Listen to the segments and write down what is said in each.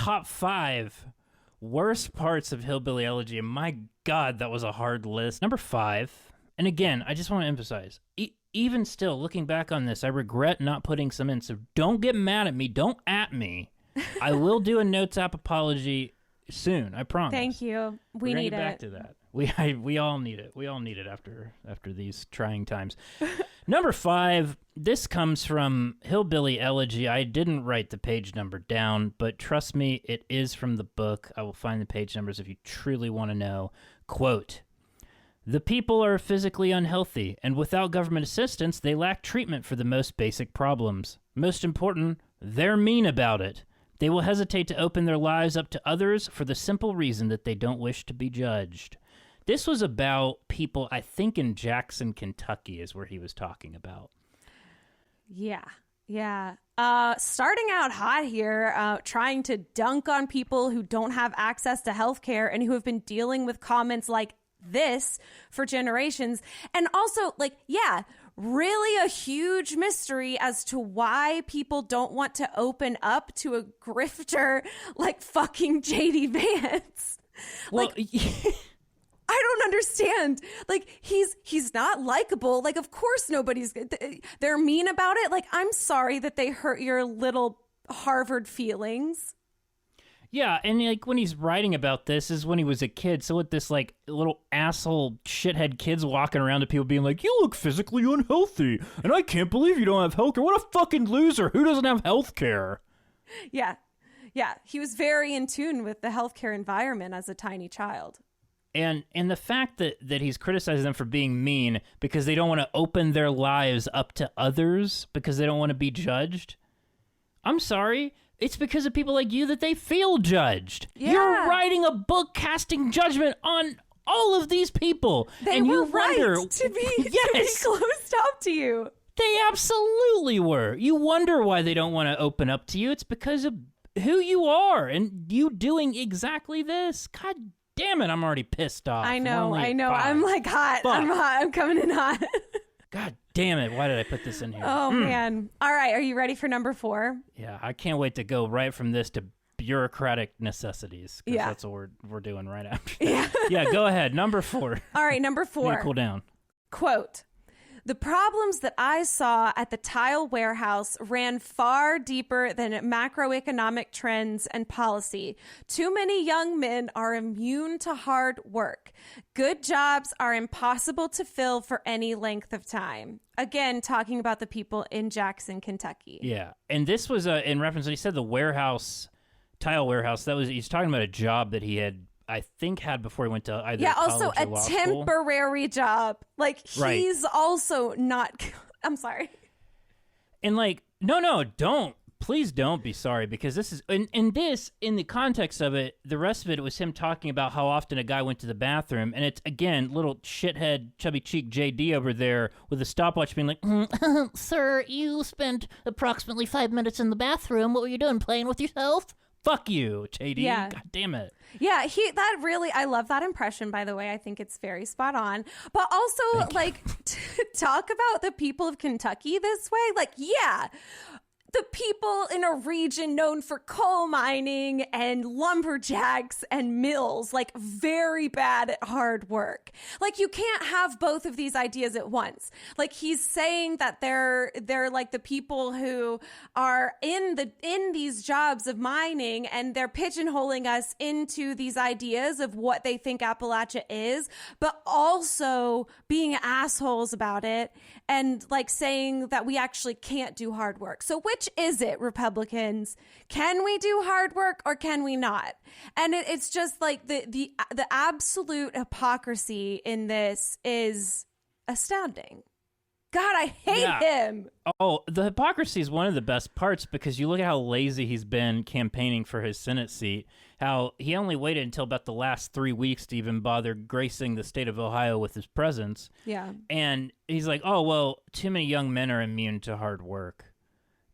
top 5 worst parts of Hillbilly Elegy, and my God, that was a hard list. Number 5, and again, I just want to emphasize, even still, looking back on this, I regret not putting some in, so don't get mad at me. Don't at me. I will do a Notes app apology soon, I promise. Thank you. We need it. Back to that. We all need it. We all need it after these trying times. Number 5, this comes from Hillbilly Elegy. I didn't write the page number down, but trust me, it is from the book. I will find the page numbers if you truly want to know. Quote, "The people are physically unhealthy, and without government assistance, they lack treatment for the most basic problems. Most important, they're mean about it. They will hesitate to open their lives up to others for the simple reason that they don't wish to be judged." This was about people, I think, in Jackson, Kentucky is where he was talking about. Yeah. Starting out hot here, trying to dunk on people who don't have access to healthcare and who have been dealing with comments like this for generations. And also, really a huge mystery as to why people don't want to open up to a grifter like fucking JD Vance. Well, I don't understand. He's not likable. Of course they're mean about it. I'm sorry that they hurt your little Harvard feelings. Yeah, and when he's writing about this is when he was a kid. So with this little asshole shithead kids walking around to people being like, "You look physically unhealthy, and I can't believe you don't have healthcare. What a fucking loser! Who doesn't have healthcare?" Yeah. He was very in tune with the healthcare environment as a tiny child. And the fact that he's criticizing them for being mean because they don't want to open their lives up to others because they don't want to be judged. I'm sorry. It's because of people like you that they feel judged. Yeah. You're writing a book casting judgment on all of these people. They and were you wonder, right to be, yes, to be closed up to you. They absolutely were. You wonder why they don't want to open up to you. It's because of who you are and you doing exactly this. God damn it, I'm already pissed off. I know. 5. I'm hot. Fuck. I'm hot. I'm coming in hot. God damn it, why did I put this in here? Oh, man. All right, are you ready for number 4? Yeah, I can't wait to go right from this to bureaucratic necessities. Because yeah. That's what we're doing right after. Yeah. Yeah, go ahead. Number 4. All right, number 4. Cool down. Quote, "The problems that I saw at the tile warehouse ran far deeper than macroeconomic trends and policy. Too many young men are immune to hard work. Good jobs are impossible to fill for any length of time." Again, talking about the people in Jackson, Kentucky. Yeah, and this was in reference, he said the warehouse, tile warehouse, he's talking about a job that he had, I think, had before he went to either college also or a law school. temporary job. He's Right. also not. I'm sorry. And no, don't. Please don't be sorry, because this is, in the context of it, the rest of it was him talking about how often a guy went to the bathroom, and it's, again, little shithead, chubby cheek JD over there with a stopwatch being like, "Sir, you spent approximately 5 minutes in the bathroom. What were you doing, playing with yourself?" Fuck you, JD. Yeah. God damn it. Yeah, I love that impression, by the way. I think it's very spot on. But also, to talk about the people of Kentucky this way, the people in a region known for coal mining and lumberjacks and mills, very bad at hard work. You can't have both of these ideas at once. He's saying that they're the people who are in these jobs of mining, and they're pigeonholing us into these ideas of what they think Appalachia is, but also being assholes about it and saying that we actually can't do hard work. So which is it, Republicans? Can we do hard work or can we not? And it's just the absolute hypocrisy in this is astounding. God, I hate him. Oh, the hypocrisy is one of the best parts, because you look at how lazy he's been campaigning for his Senate seat, how he only waited until about the last 3 weeks to even bother gracing the state of Ohio with his presence. Yeah. And he's like, "Oh, well, too many young men are immune to hard work."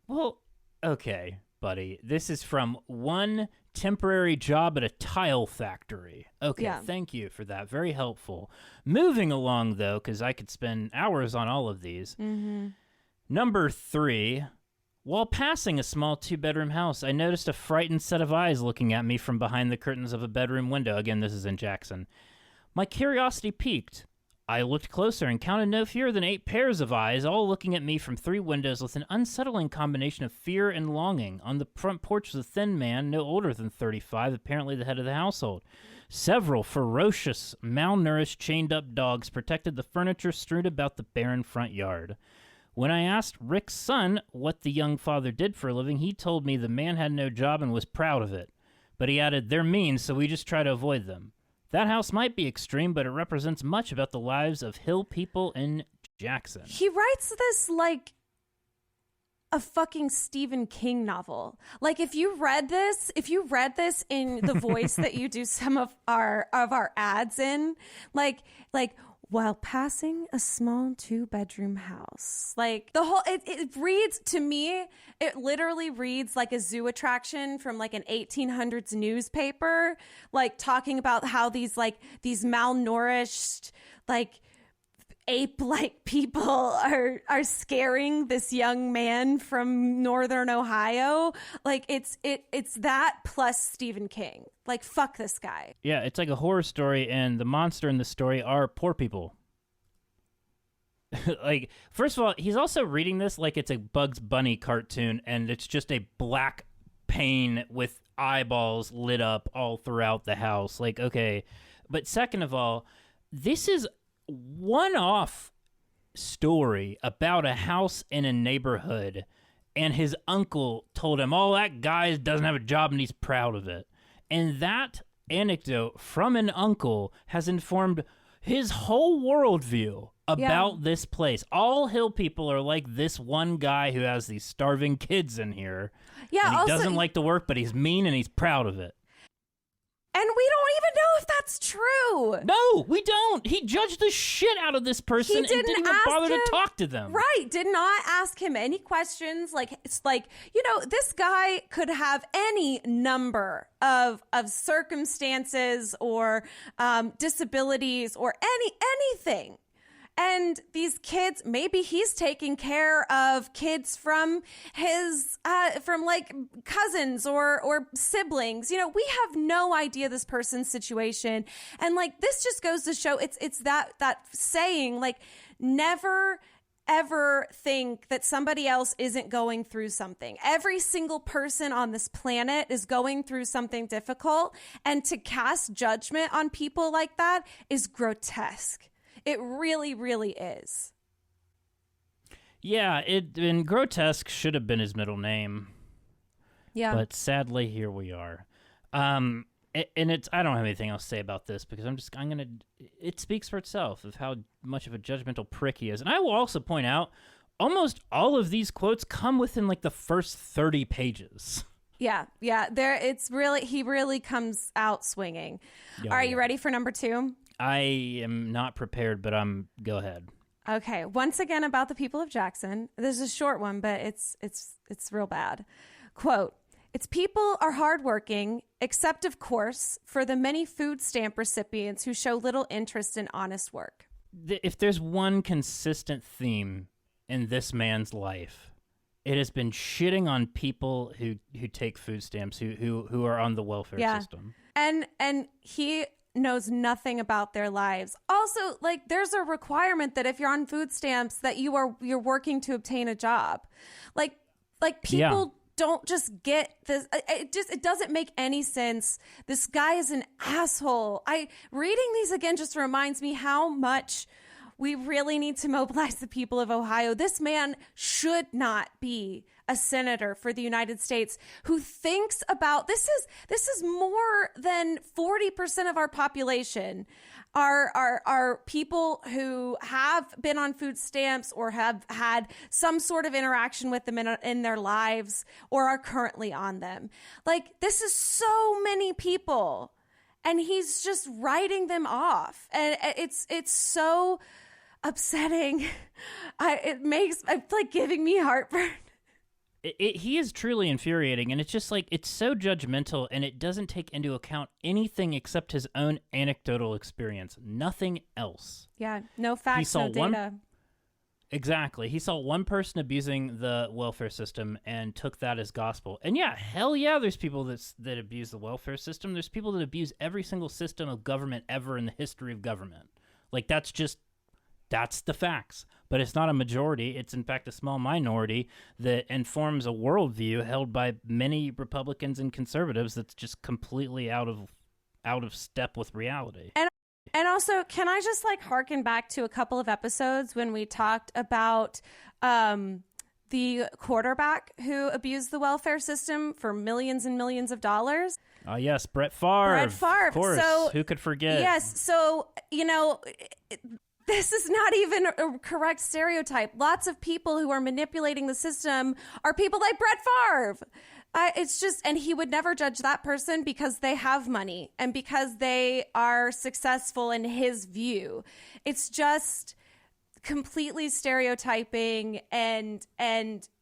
Well, okay, buddy. This is from one temporary job at a tile factory. Okay, Yeah. Thank you for that. Very helpful. Moving along, though, because I could spend hours on all of these. Mm-hmm. Number 3, While passing a small 2-bedroom house, I noticed a frightened set of eyes looking at me from behind the curtains of a bedroom window. Again, this is in Jackson. My curiosity piqued. I looked closer and counted no fewer than 8 pairs of eyes, all looking at me from 3 windows with an unsettling combination of fear and longing. On the front porch was a thin man, no older than 35, apparently the head of the household. Several ferocious, malnourished, chained-up dogs protected the furniture strewn about the barren front yard. When I asked Rick's son what the young father did for a living, he told me the man had no job and was proud of it. But he added, they're mean, so we just try to avoid them. That house might be extreme, but it represents much about the lives of hill people in Jackson. He writes this like a fucking Stephen King novel. Like if you read this in the voice that you do some of our ads in, like while passing a small 2-bedroom house. Like the whole, it reads to me, it literally reads like a zoo attraction from like an 1800s newspaper, like talking about how these malnourished, like ape-like people are scaring this young man from northern Ohio. Like it's that plus Stephen King. Like fuck this guy. Yeah, it's like a horror story, and the monster in the story are poor people. Like, first of all, he's also reading this like it's a Bugs Bunny cartoon, and it's just a black pane with eyeballs lit up all throughout the house. Like, okay. But second of all, this is one-off story about a house in a neighborhood, and his uncle told him, oh, that guy doesn't have a job and he's proud of it. And that anecdote from an uncle has informed his whole worldview about this place. All hill people are like this one guy who has these starving kids in here. Yeah, and he also, doesn't like to work, but he's mean and he's proud of it. And we don't even know if that's true. No, we don't. He judged the shit out of this person and didn't even bother to talk to them. Right. Did not ask him any questions. Like, it's like, you know, this guy could have any number of circumstances or disabilities or anything. And these kids, maybe he's taking care of kids from his, from like cousins or siblings. You know, we have no idea this person's situation. And like, this just goes to show it's that saying, like, never ever think that somebody else isn't going through something. Every single person on this planet is going through something difficult. And to cast judgment on people like that is grotesque. It really, really is. Yeah, and grotesque should have been his middle name. Yeah. But sadly, here we are. And I don't have anything else to say about this because it speaks for itself of how much of a judgmental prick he is. And I will also point out, almost all of these quotes come within like the first 30 pages. Yeah. He really comes out swinging. Yeah, Are you ready for number 2? I am not prepared, but go ahead. Okay. Once again, about the people of Jackson. This is a short one, but it's real bad. Quote, its people are hardworking, except, of course, for the many food stamp recipients who show little interest in honest work. If there's one consistent theme in this man's life, it has been shitting on people who take food stamps, who are on the welfare system. And he knows nothing about their lives. Also, like, there's a requirement that if you're on food stamps that you're working to obtain a job. Like people don't just get this. It doesn't make any sense. This guy is an asshole. Reading these again just reminds me how much we really need to mobilize the people of Ohio. This man should not be a senator for the United States who thinks about this is more than 40% of our population are people who have been on food stamps or have had some sort of interaction with them in their lives or are currently on them. Like, this is so many people, and he's just writing them off, and it's so upsetting. It's like giving me heartburn. He is truly infuriating, and it's just like, it's so judgmental, and it doesn't take into account anything except his own anecdotal experience. Nothing else. Yeah, no facts, no data. Exactly. He saw one person abusing the welfare system and took that as gospel. And yeah, hell yeah, there's people that abuse the welfare system. There's people that abuse every single system of government ever in the history of government. Like, that's the facts. But it's not a majority. It's, in fact, a small minority that informs a worldview held by many Republicans and conservatives that's just completely out of step with reality. And also, can I just harken back to a couple of episodes when we talked about the quarterback who abused the welfare system for millions and millions of dollars? Oh, yes, Brett Favre. Brett Favre. Of course. So, who could forget? Yes. So, this is not even a correct stereotype. Lots of people who are manipulating the system are people like Brett Favre. It's just, and he would never judge that person because they have money and because they are successful in his view. It's just completely stereotyping and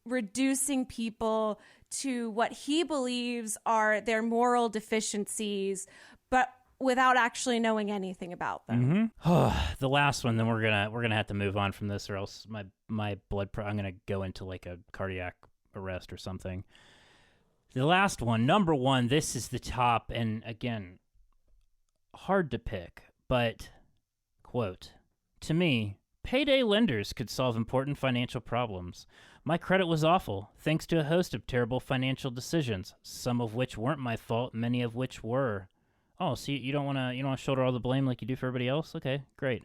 reducing people to what he believes are their moral deficiencies, but without actually knowing anything about them. Mm-hmm. The last one, then we're gonna have to move on from this, or else my blood I'm gonna go into a cardiac arrest or something. The last one, number one, this is the top, and again, hard to pick, but, quote, "To me, payday lenders could solve important financial problems. My credit was awful, thanks to a host of terrible financial decisions, some of which weren't my fault, many of which were." Oh, so you don't want to shoulder all the blame like you do for everybody else? Okay, great.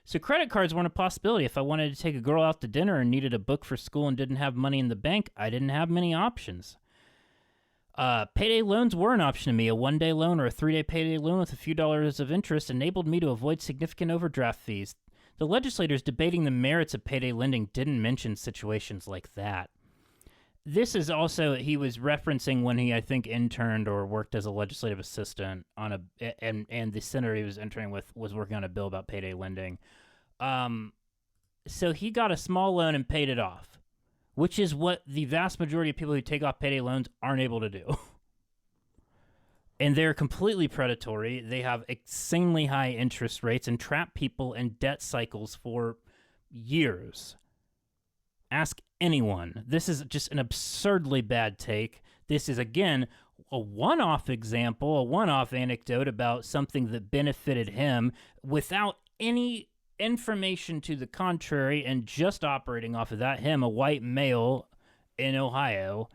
So credit cards weren't a possibility. If I wanted to take a girl out to dinner and needed a book for school and didn't have money in the bank, I didn't have many options. Payday loans were an option to me. A one-day loan or a 3-day payday loan with a few dollars of interest enabled me to avoid significant overdraft fees. The legislators debating the merits of payday lending didn't mention situations like that. This is also, he was referencing when he, I think, interned or worked as a legislative assistant on and the senator he was interning with was working on a bill about payday lending. So he got a small loan and paid it off, which is what the vast majority of people who take off payday loans aren't able to do. And they're completely predatory. They have insanely high interest rates and trap people in debt cycles for years. Ask anyone. This is just an absurdly bad take. This is, again, a one-off example, a one-off anecdote about something that benefited him without any information to the contrary and just operating off of that. Him, a white male in Ohio.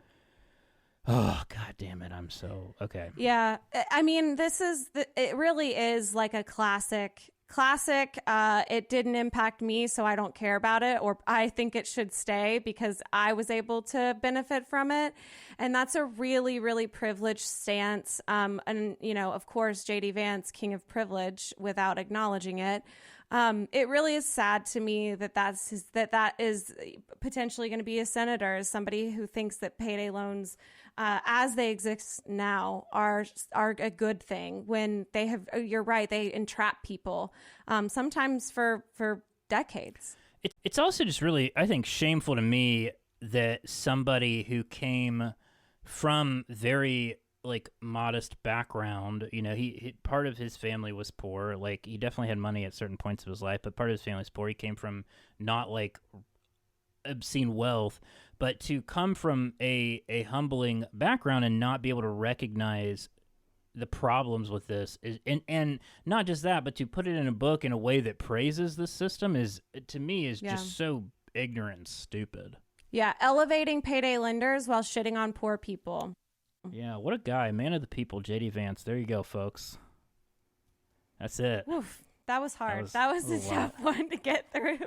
Oh, God damn it. I'm so... Okay. Yeah. I mean, it really is like a classic. It didn't impact me, so I don't care about it, or I think it should stay because I was able to benefit from it. And that's a really, really privileged stance. And, of course, J.D. Vance, king of privilege, without acknowledging it. It really is sad to me that is potentially going to be a senator, as somebody who thinks that payday loans, as they exist now, are a good thing when they have. You're right, they entrap people, sometimes for decades. It's also just really, I think, shameful to me that somebody who came from very modest background, he part of his family was poor. He definitely had money at certain points of his life, but part of his family was poor. He came from not obscene wealth, but to come from a humbling background and not be able to recognize the problems with this and not just that, but to put it in a book in a way that praises the system is, to me, is just so ignorant and stupid. Yeah, elevating payday lenders while shitting on poor people. Yeah, what a guy. Man of the people, J.D. Vance. There you go, folks. That's it. Oof, that was hard. That was a tough one to get through.